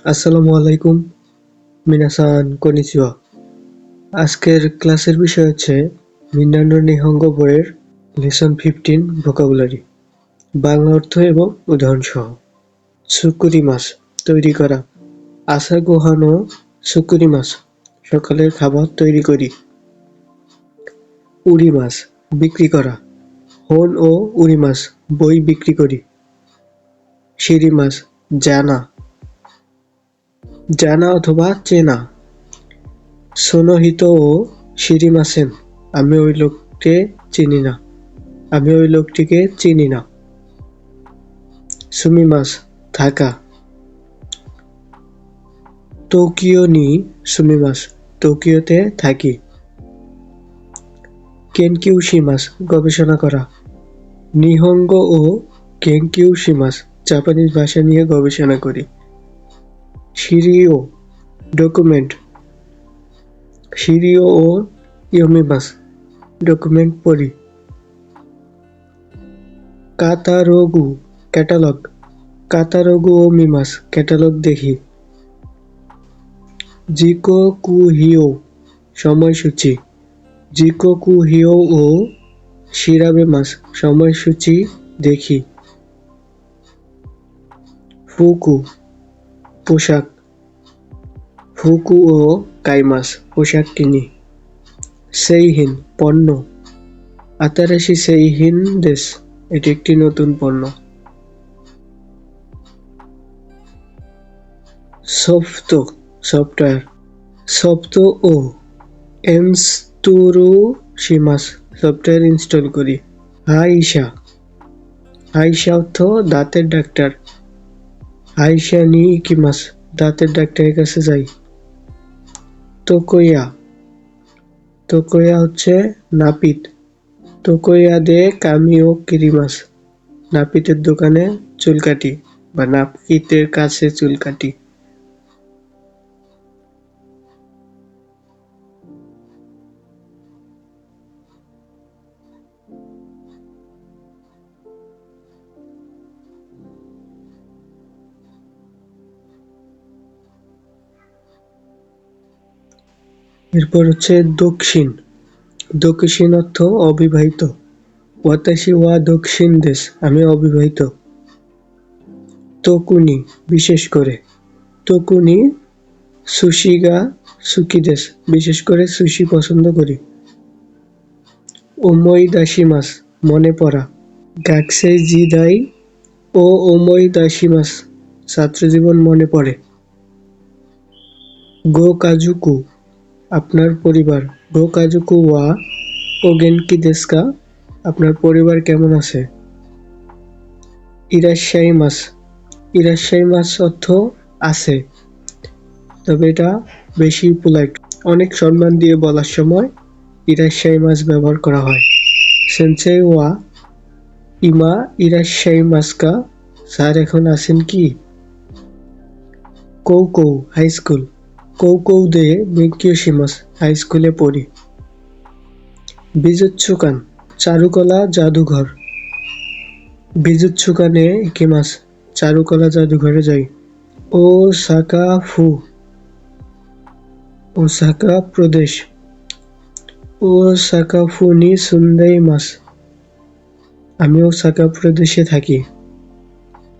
আসসালামু আলাইকুম মিনাসান কনিচিওয়া। আজকের ক্লাসের বিষয় হচ্ছে মিনানো নিহঙ্গ বইয়ের লেসন 15 ভোকাবুলারি, বাংলা অর্থ এবং উদাহরণ সহ। সুকুরিমাস তৈরি করা। আসা গোহানো সুকুরিমাস সকালের খাবার তৈরি করি। উরিমাস বিক্রি করা। হন ও উরিমাস বই বিক্রি করি। শিরিমাস জানা, জানা অথবা চেনা। সোনোহিতো ও শিরিমাসেন আমি ওই লোকটিকে চিনি না। সুমিমাস থাকা। টোকিও নি সুমিমাস টোকিওতে থাকি। কেনকিউশিমাস গবেষণা করা। নিহঙ্গো ও কেনকিউশিমাস জাপানিজ ভাষা নিয়ে গবেষণা করি। শিরিও ডকুমেন্ট। শিরিও ও ইয়োমিমাস ডকুমেন্ট পড়ি। কাতারোগু ক্যাটালগ। কাতারোগু ও মিমাস ক্যাটালগ দেখি। জিকোকুহিও সময়সূচি। জিকোকুহিও ও শিরাবেমাস সময়সূচি দেখি। ফুকু পোশাক। ফুকু ও কাইমাস পোশাক কিনি। সেইহিন পণ্য। আতারাশি সেইহিন দেশ এটি একটি নতুন পণ্য। সফটওয়্যার। সফট ও এনস্তুরুশিমাস সফটওয়্যার ইনস্টল করি। হাইসা। হাইসা অর্থ দাঁতের ডাক্তার। হাইসা নি ইকিমাস দাঁতের ডাক্তারের কাছে যাই। তোকোয়া। তোকোয়া হচ্ছে নাপিত। তোকোয়া দে কামি ও কিরিমাস নাপিতের দোকানে চুল কাটি বা নাপিতের কাছে চুল কাটি। এরপর হচ্ছে দক্ষিণ। দক্ষিণ অর্থ অবিবাহিত। ওয়াতাশি ওয়া দক্ষিণ দেশ আমি অবিবাহিত। তোকুনি বিশেষ করে। তোকুনি সুশি গা সুকি দেশ বিশেষ করে সুশি পছন্দ করি। ওমোইদাশিমাস মনে পড়া। গাকসেই জিদাই ও ওমোইদাশিমাস ছাত্রজীবন মনে পড়ে। গো কাজুকু আপনার পরিবার। গো কাজুকু ওয়া ও গেনকি দেশকা আপনার পরিবার কেমন আছে। ইরাশ্বাইমাস। ইরাশ্বাইমাস অর্থ আছে, তবে এটা বেশি পোলাইট। অনেক সম্মান দিয়ে বলার সময় ইরাশ্বাইমাস ব্যবহার করা হয়। সেনসেই ওয়া ইমা ইরাশ্বাইমাসকা স্যার এখন আছেন কি। কৌকৌ হাই স্কুল। কৌকৌ দে বেঙ্কিয়োশিমাস হাই স্কুলে পড়ি। বিজুৎসুকান চারুকলা জাদুঘর। বিজুৎসুকানে ইকিমাস চারুকলা জাদুঘরে যাই। ওসাকা ওসাকা প্রদেশ। ওসাকা ফু নি সুন্দাইমাস আমি ওসাকা প্রদেশে থাকি।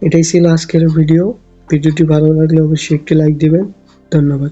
এটাই ছিল আজকের ভিডিওটি ভালো লাগলে অবশ্যই একটি লাইক দিবেন। ধন্যবাদ।